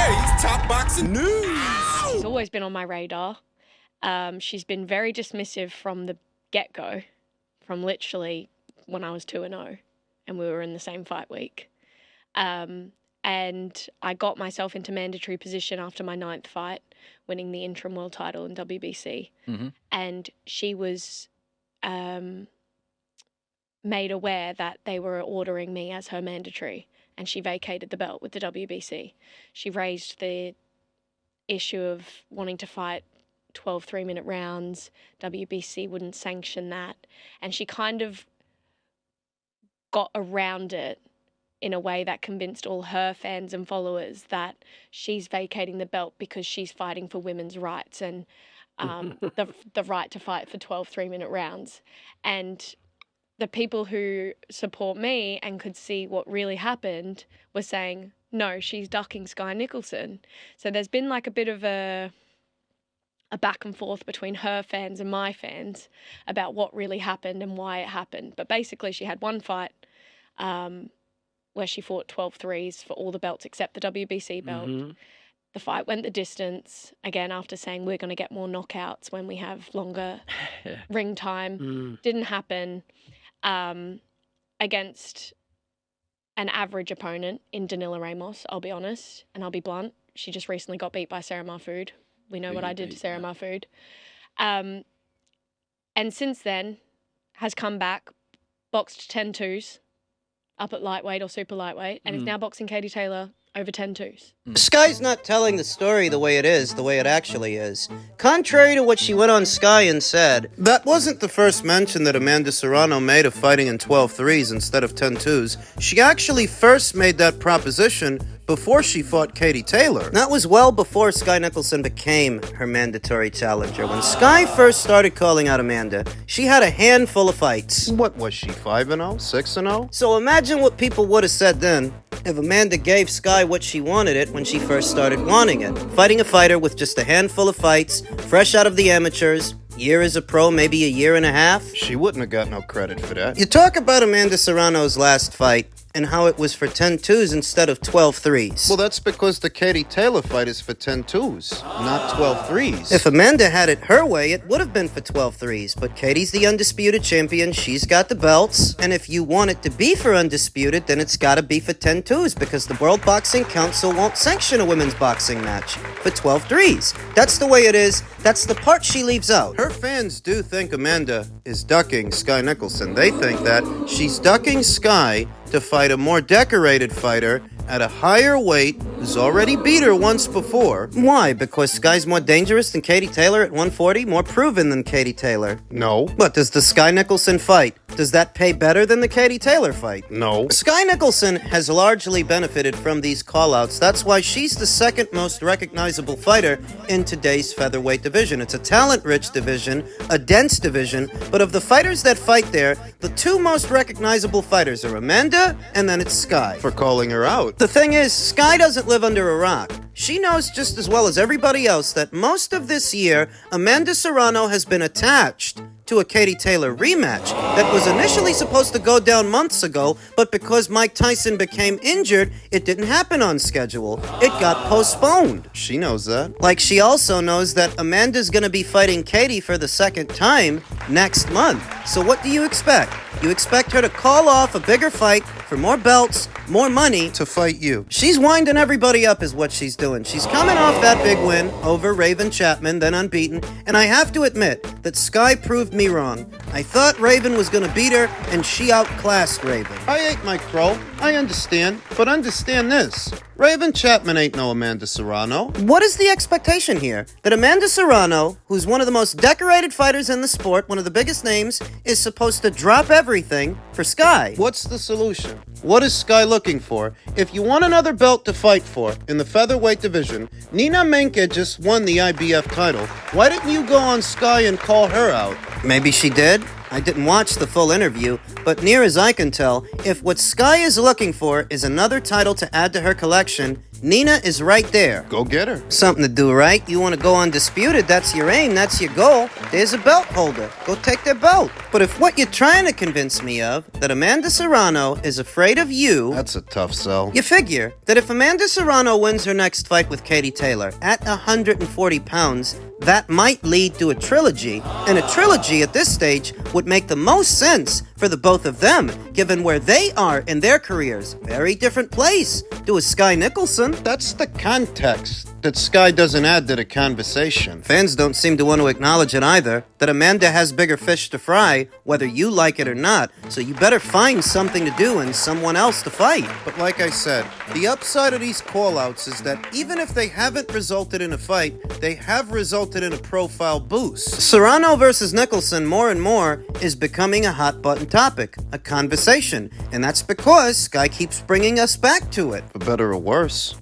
today's top boxing news. She's always been on my radar. She's been very dismissive from the get-go, from literally when I was 2-0 and we were in the same fight week. And I got myself into mandatory position after my 9th fight, winning the interim world title in WBC. Mm-hmm. And she was made aware that they were ordering me as her mandatory, and she vacated the belt with the WBC. She raised the issue of wanting to fight 12 3-minute rounds. WBC wouldn't sanction that. And she kind of got around it in a way that convinced all her fans and followers that she's vacating the belt because she's fighting for women's rights and the right to fight for 12 3-minute rounds. And the people who support me and could see what really happened were saying, no, she's ducking Sky Nicholson. So there's been like a bit of a back and forth between her fans and my fans about what really happened and why it happened. But basically she had one fight where she fought 12 threes for all the belts except the WBC belt. Mm-hmm. The fight went the distance, again, after saying we're going to get more knockouts when we have longer ring time. Didn't happen. Against an average opponent in Danila Ramos, I'll be honest, and I'll be blunt. She just recently got beat by Sarah Mahfoud. We know what I did to Sarah Mahfoud. And since then, has come back, boxed 10-2s, up at lightweight or super lightweight, and is now boxing Katie Taylor over 10-2s. Sky's not telling the story the way it is, the way it actually is. Contrary to what she went on Sky and said, that wasn't the first mention that Amanda Serrano made of fighting in 12 threes instead of 10-2s. She actually first made that proposition before she fought Katie Taylor. That was well before Sky Nicholson became her mandatory challenger. When Sky first started calling out Amanda, she had a handful of fights. What was she, 5-0? 6-0? So imagine what people would have said then if Amanda gave Sky what she wanted it when she first started wanting it. Fighting a fighter with just a handful of fights, fresh out of the amateurs, year as a pro, maybe a year and a half. She wouldn't have got no credit for that. You talk about Amanda Serrano's last fight and how it was for 10-2s instead of 12 threes. Well, that's because the Katie Taylor fight is for 10-2s, not 12 threes. If Amanda had it her way, it would have been for 12 threes, but Katie's the undisputed champion, she's got the belts, and if you want it to be for undisputed, then it's gotta be for 10-2s, because the World Boxing Council won't sanction a women's boxing match for 12 threes. That's the way it is, that's the part she leaves out. Her fans do think Amanda is ducking Sky Nicholson. They think that she's ducking Sky to fight a more decorated fighter at a higher weight who's already beat her once before. Why? Because Sky's more dangerous than Katie Taylor at 140? More proven than Katie Taylor? No. But does the Sky Nicholson fight, does that pay better than the Katie Taylor fight? No. Sky Nicholson has largely benefited from these call-outs. That's why she's the second most recognizable fighter in today's featherweight division. It's a talent-rich division, a dense division, but of the fighters that fight there, the two most recognizable fighters are Amanda, and then it's Sky. For calling her out. The thing is, Sky doesn't live under a rock. She knows just as well as everybody else that most of this year, Amanda Serrano has been attached to a Katie Taylor rematch that was initially supposed to go down months ago, but because Mike Tyson became injured, it didn't happen on schedule. It got postponed. She knows that. Like she also knows that Amanda's gonna be fighting Katie for the second time next month. So what do you expect? You expect her to call off a bigger fight for more belts, more money to fight you. She's winding everybody up is what she's doing. She's coming off that big win over Raven Chapman, then unbeaten, and I have to admit that Sky proved me wrong. I thought Raven was gonna beat her, and she outclassed Raven. I ain't Mike Crow. I understand, but understand this. Raven Chapman ain't no Amanda Serrano. What is the expectation here? That Amanda Serrano, who's one of the most decorated fighters in the sport, one of the biggest names, is supposed to drop everything for Sky. What's the solution? What is Sky looking for? If you want another belt to fight for in the featherweight division, Nina Menke just won the IBF title. Why didn't you go on Sky and call her out? Maybe she did. I didn't watch the full interview, but near as I can tell, if what Sky is looking for is another title to add to her collection, Nina is right there. Go get her. Something to do, right? You want to go undisputed, that's your aim, that's your goal. There's a belt holder. Go take their belt. But if what you're trying to convince me of, that Amanda Serrano is afraid of you... That's a tough sell. You figure that if Amanda Serrano wins her next fight with Katie Taylor at 140 pounds, that might lead to a trilogy, and a trilogy at this stage would make the most sense for the both of them, given where they are in their careers. Very different place to a Sky Nicholson. That's the context that Sky doesn't add to the conversation. Fans don't seem to want to acknowledge it either, that Amanda has bigger fish to fry, whether you like it or not, so you better find something to do and someone else to fight. But like I said, the upside of these call-outs is that even if they haven't resulted in a fight, they have resulted in a profile boost. Serrano versus Nicholson more and more is becoming a hot-button topic, a conversation, and that's because Sky keeps bringing us back to it. For better or worse.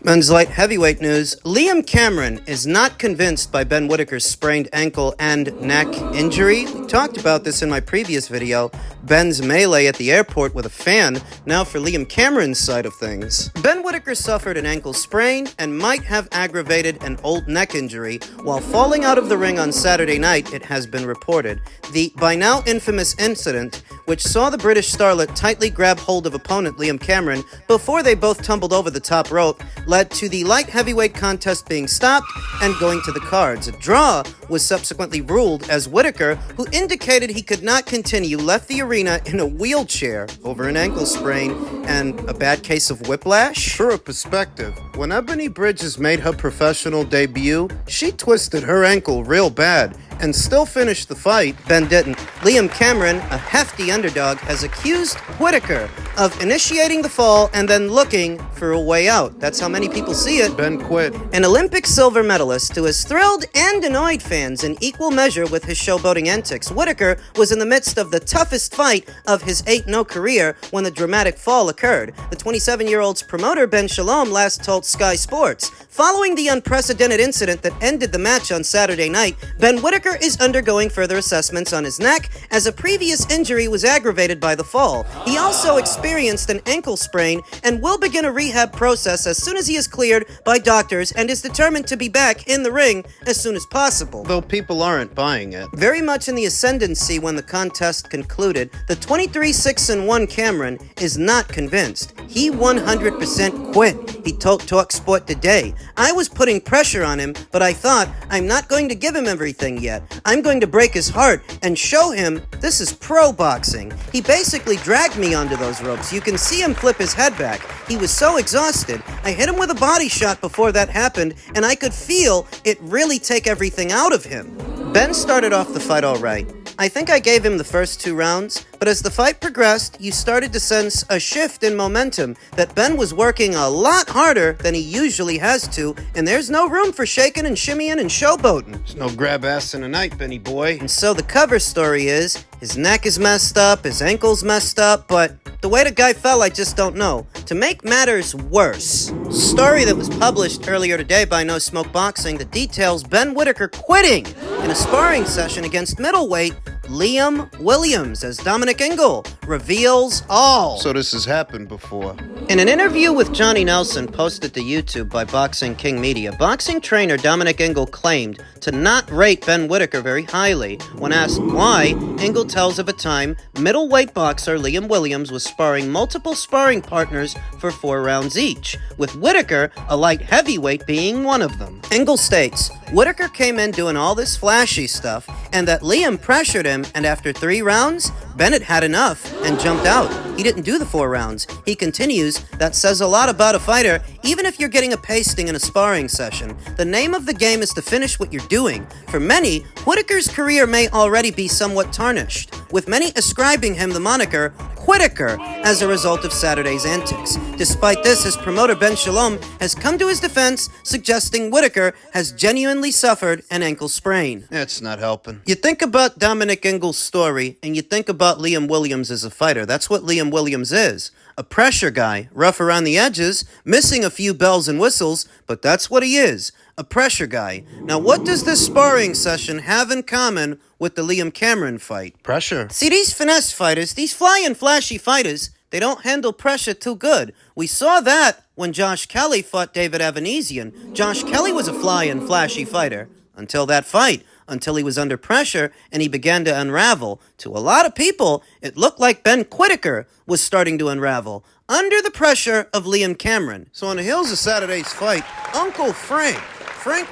Men's light heavyweight news, Liam Cameron is not convinced by Ben Whittaker's sprained ankle and neck injury. We talked about this in my previous video, Ben's melee at the airport with a fan. Now for Liam Cameron's side of things. Ben Whittaker suffered an ankle sprain and might have aggravated an old neck injury while falling out of the ring on Saturday night, it has been reported. The by now infamous incident, which saw the British starlet tightly grab hold of opponent Liam Cameron before they both tumbled over the top rope, led to the light heavyweight contest being stopped and going to the cards. A draw was subsequently ruled as Whittaker, who indicated he could not continue, left the arena in a wheelchair over an ankle sprain and a bad case of whiplash. For a perspective, when Ebony Bridges made her professional debut, she twisted her ankle real bad and still finished the fight. Ben didn't. Liam Cameron, a hefty underdog, has accused Whittaker of initiating the fall and then looking for a way out. That's how many people see it. Ben quit. An Olympic silver medalist who has thrilled and annoyed fans in equal measure with his showboating antics, Whittaker was in the midst of the toughest fight of his 8-0 career when the dramatic fall occurred. The 27-year-old's promoter, Ben Shalom, last told Sky Sports, following the unprecedented incident that ended the match on Saturday night, Ben Whittaker is undergoing further assessments on his neck as a previous injury was aggravated by the fall. He also experienced an ankle sprain and will begin a rehab process as soon as he is cleared by doctors and is determined to be back in the ring as soon as possible. Though people aren't buying it. Very much in the ascendancy when the contest concluded, the 23-6-1 Cameron is not convinced. He 100% quit. He told TalkSport Today, "I was putting pressure on him, but I thought, I'm not going to give him everything yet. I'm going to break his heart and show him this is pro boxing." He basically dragged me onto those ropes. You can see him flip his head back. He was so exhausted. I hit him with a body shot before that happened, and I could feel it really take everything out of him. Ben started off the fight all right. I think I gave him the first 2 rounds, but as the fight progressed, you started to sense a shift in momentum, that Ben was working a lot harder than he usually has to, and there's no room for shaking and shimmying and showboating. There's no grab ass in a night, Benny boy. And so the cover story is, his neck is messed up, his ankle's messed up, but the way the guy fell, I just don't know. To make matters worse, a story that was published earlier today by No Smoke Boxing that details Ben Whittaker quitting in a sparring session against middleweight Liam Williams, as Dominic Ingle reveals all. So this has happened before. In an interview with Johnny Nelson posted to YouTube by Boxing King Media, boxing trainer Dominic Ingle claimed to not rate Ben Whittaker very highly. When asked why, Ingle tells of a time middleweight boxer Liam Williams was sparring multiple sparring partners for 4 rounds each, with Whittaker, a light heavyweight, being one of them. Ingle states, Whittaker came in doing all this flashy stuff, and that Liam pressured him, and after 3 rounds, Bennett had enough and jumped out. He didn't do the 4 rounds. He continues, that says a lot about a fighter, even if you're getting a pasting in a sparring session. The name of the game is to finish what you're doing. For many, Whittaker's career may already be somewhat tarnished, with many ascribing him the moniker Whittaker as a result of Saturday's antics. Despite this, his promoter Ben Shalom has come to his defense, suggesting Whittaker has genuinely suffered an ankle sprain. It's not helping. You think about Dominic Ingle's story, and you think about Liam Williams as a fighter. That's what Liam Williams is. A pressure guy, rough around the edges, missing a few bells and whistles, but that's what he is. A pressure guy. Now, what does this sparring session have in common with the Liam Cameron fight? Pressure. See, these finesse fighters, these fly and flashy fighters, They don't handle pressure too good. We saw that when Josh Kelly fought David Evanesian. Josh Kelly was a fly and flashy fighter until that fight, until he was under pressure and he began to unravel. To a lot of people, it looked like Ben Whittaker was starting to unravel under the pressure of Liam Cameron. So on the heels of Saturday's fight, Uncle Frank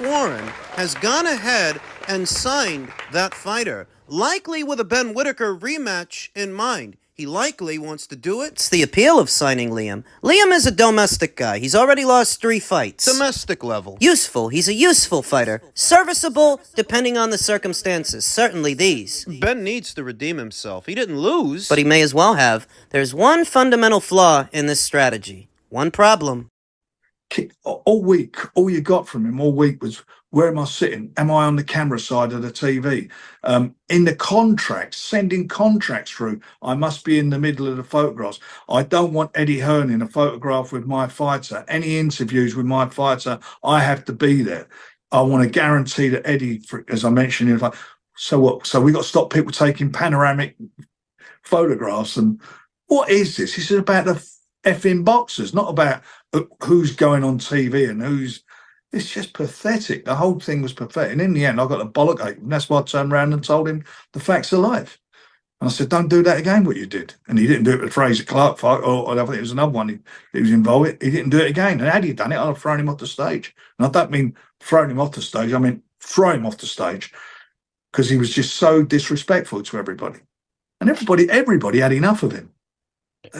Warren, has gone ahead and signed that fighter, likely with a Ben Whittaker rematch in mind. He likely wants to do it. It's the appeal of signing Liam. Liam is a domestic guy. He's already lost 3 fights. Domestic level. Useful. He's a useful fighter. Serviceable, depending on the circumstances. Certainly these. Ben needs to redeem himself. He didn't lose. But he may as well have. There's one fundamental flaw in this strategy. One problem. All week, all you got from him all week was, where am I sitting? Am I on the camera side of the TV? In the contracts, sending contracts through, I must be in the middle of the photographs. I don't want Eddie Hearn in a photograph with my fighter. Any interviews with my fighter, I have to be there. I want to guarantee that Eddie, as I mentioned, so what? So we got to stop people taking panoramic photographs. And what is this? This is about the effing boxers, not about who's going on TV and who's. It's just pathetic. The whole thing was pathetic. And in the end, I got a bollock ache. And that's why I turned around and told him the facts of life. And I said, don't do that again, what you did. And he didn't do it with the Fraser Clark fight, or I think it was another one he was involved with. He didn't do it again. And had he done it, I'd have thrown him off the stage. And I don't mean thrown him off the stage. I mean throw him off the stage, because he was just so disrespectful to everybody. And everybody had enough of him.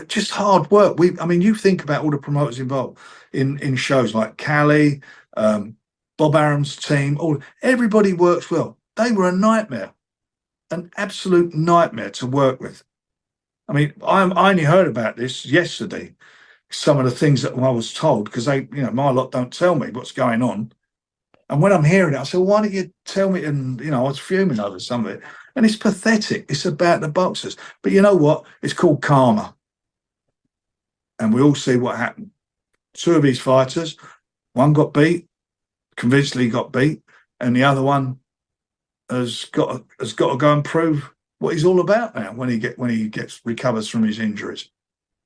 Just hard work. You think about all the promoters involved in shows like Cali, Bob Arum's team, everybody works well. They were a nightmare, an absolute nightmare to work with. I only heard about this yesterday, some of the things that I was told, because my lot don't tell me what's going on. And when I'm hearing it, I said, well, why don't you tell me? And, I was fuming over some of it. And it's pathetic. It's about the boxers. But you know what? It's called karma. And we all see what happened. 2 of these fighters, one got beat, convincingly got beat, and the other has got to go and prove what he's all about now when he recovers from his injuries,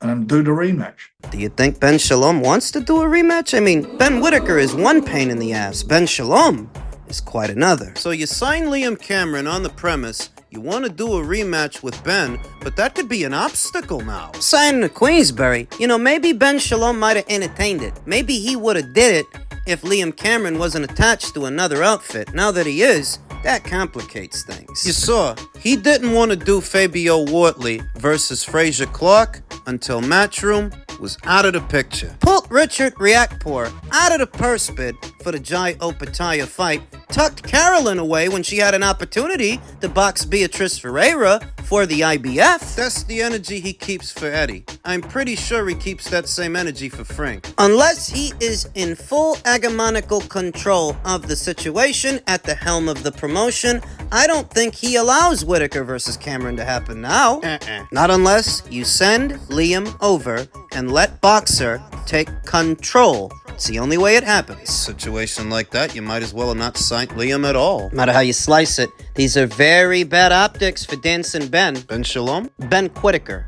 and do the rematch. Do you think Ben Shalom wants to do a rematch? Ben Whittaker is one pain in the ass. Ben Shalom is quite another. So you sign Liam Cameron on the premise you want to do a rematch with Ben, but that could be an obstacle now. Signing to Queensberry, maybe Ben Shalom might have entertained it. Maybe he would have did it if Liam Cameron wasn't attached to another outfit. Now that he is, that complicates things. You saw, he didn't want to do Fabio Wardley versus Fraser Clark until Matchroom was out of the picture. Pulled Richard Riakporhe out of the purse bid for the Jai Opataya fight, tucked Carolyn away when she had an opportunity to box Beatrice Ferreira for the IBF. That's the energy he keeps for Eddie. I'm pretty sure he keeps that same energy for Frank. Unless he is in full hegemonical control of the situation at the helm of the promotion, I don't think he allows Whittaker versus Cameron to happen now. Not unless you send Liam over and let Boxer take control. It's the only way it happens. Situation like that, you might as well have not signed Liam at all. No matter how you slice it, these are very bad optics for Dancing Ben. Ben Shalom? Ben Whittaker.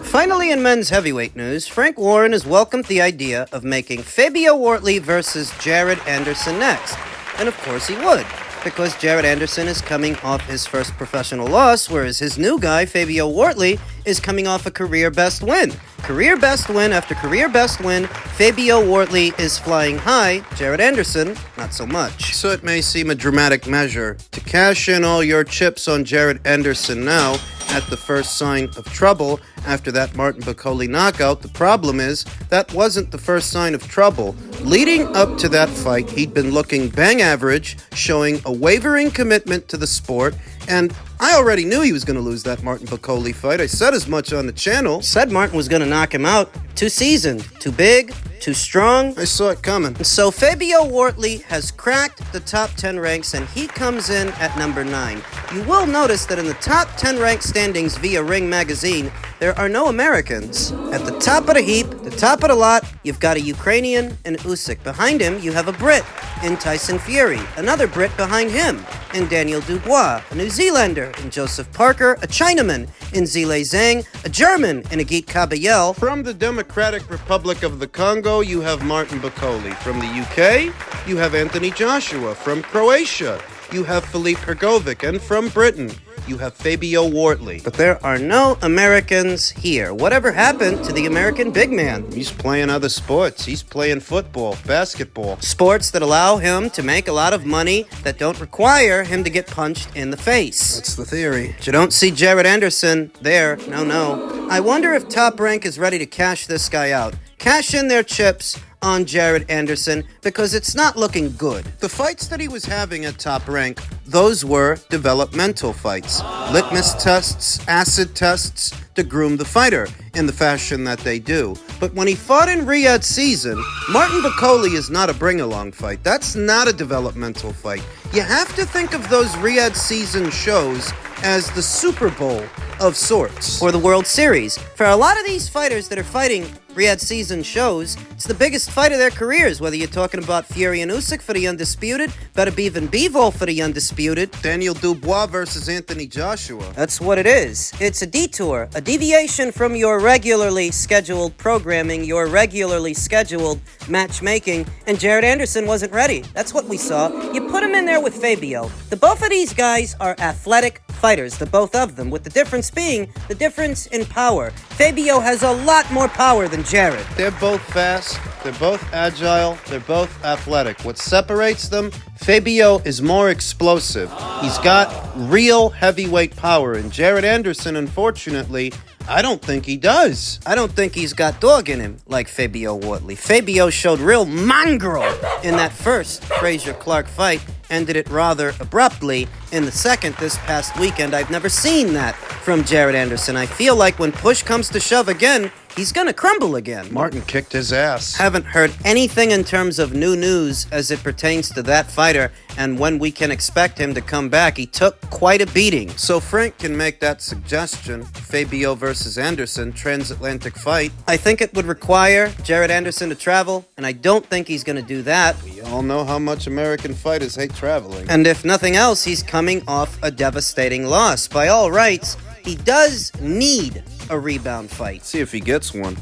Finally, in men's heavyweight news, Frank Warren has welcomed the idea of making Fabio Wardley versus Jared Anderson next. And of course he would, because Jared Anderson is coming off his first professional loss, whereas his new guy, Fabio Wardley, is coming off a career best win. Career best win after career best win, Fabio Wardley is flying high, Jared Anderson, not so much. So it may seem a dramatic measure to cash in all your chips on Jared Anderson now at the first sign of trouble after that Martin Bakole knockout. The problem is, that wasn't the first sign of trouble. Leading up to that fight, he'd been looking bang average, showing a wavering commitment to the sport, and I already knew he was going to lose that Martin Bakole fight. I said as much on the channel. Said Martin was going to knock him out. Too seasoned, too big, too strong. I saw it coming. So Fabio Wardley has cracked the top 10 ranks, and he comes in at number 9. You will notice that in the top 10 ranked standings via Ring Magazine, there are no Americans. At the top of the heap, the top of the lot, you've got a Ukrainian and Usyk. Behind him, you have a Brit in Tyson Fury, another Brit behind him in Daniel Dubois, a New Zealander in Joseph Parker, a Chinaman in Zhilei Zhang, a German in Agit Kabayel. From the Democratic Republic of the Congo, you have Martin Bakoli. From the UK, you have Anthony Joshua. From Croatia, you have Filip Hrgovic. And from Britain, you have Fabio Wardley. But there are no Americans here. Whatever happened to the American big man? He's playing other sports. He's playing football, basketball. Sports that allow him to make a lot of money that don't require him to get punched in the face. That's the theory. But you don't see Jared Anderson there. No. I wonder if Top Rank is ready to cash this guy out. Cash in their chips on Jared Anderson, because it's not looking good. The fights that he was having at Top Rank, those were developmental fights. Litmus tests, acid tests to groom the fighter in the fashion that they do. But when he fought in Riyadh season, Martin Bakoli is not a bring-along fight. That's not a developmental fight. You have to think of those Riyadh season shows as the Super Bowl of sorts. Or the World Series. For a lot of these fighters that are fighting Riyadh season shows, it's the biggest fight of their careers, whether you're talking about Fury and Usyk for the undisputed, Beterbiev and Bivol for the undisputed, Daniel Dubois versus Anthony Joshua. That's what it is. It's a detour, a deviation from your regularly scheduled programming, your regularly scheduled matchmaking, and Jared Anderson wasn't ready. That's what we saw. You put him in there with Fabio. The both of these guys are athletic fighters, the both of them, with the difference being the difference in power. Fabio has a lot more power than Jared. They're both fast, they're both agile, they're both athletic. What separates them? Fabio is more explosive. He's got real heavyweight power, and Jared Anderson, unfortunately, I don't think he does. I don't think he's got dog in him like Fabio Wardley. Fabio showed real mongrel in that first Frazier-Clark fight, ended it rather abruptly in the second this past weekend. I've never seen that from Jared Anderson. I feel like when push comes to shove again, he's gonna crumble again. Martin kicked his ass. Haven't heard anything in terms of new news as it pertains to that fighter and when we can expect him to come back. He took quite a beating. So Frank can make that suggestion, Fabio versus Anderson, transatlantic fight. I think it would require Jared Anderson to travel, and I don't think he's gonna do that. We all know how much American fighters hate traveling. And if nothing else, he's coming off a devastating loss. By all rights, he does need a rebound fight. See if he gets one.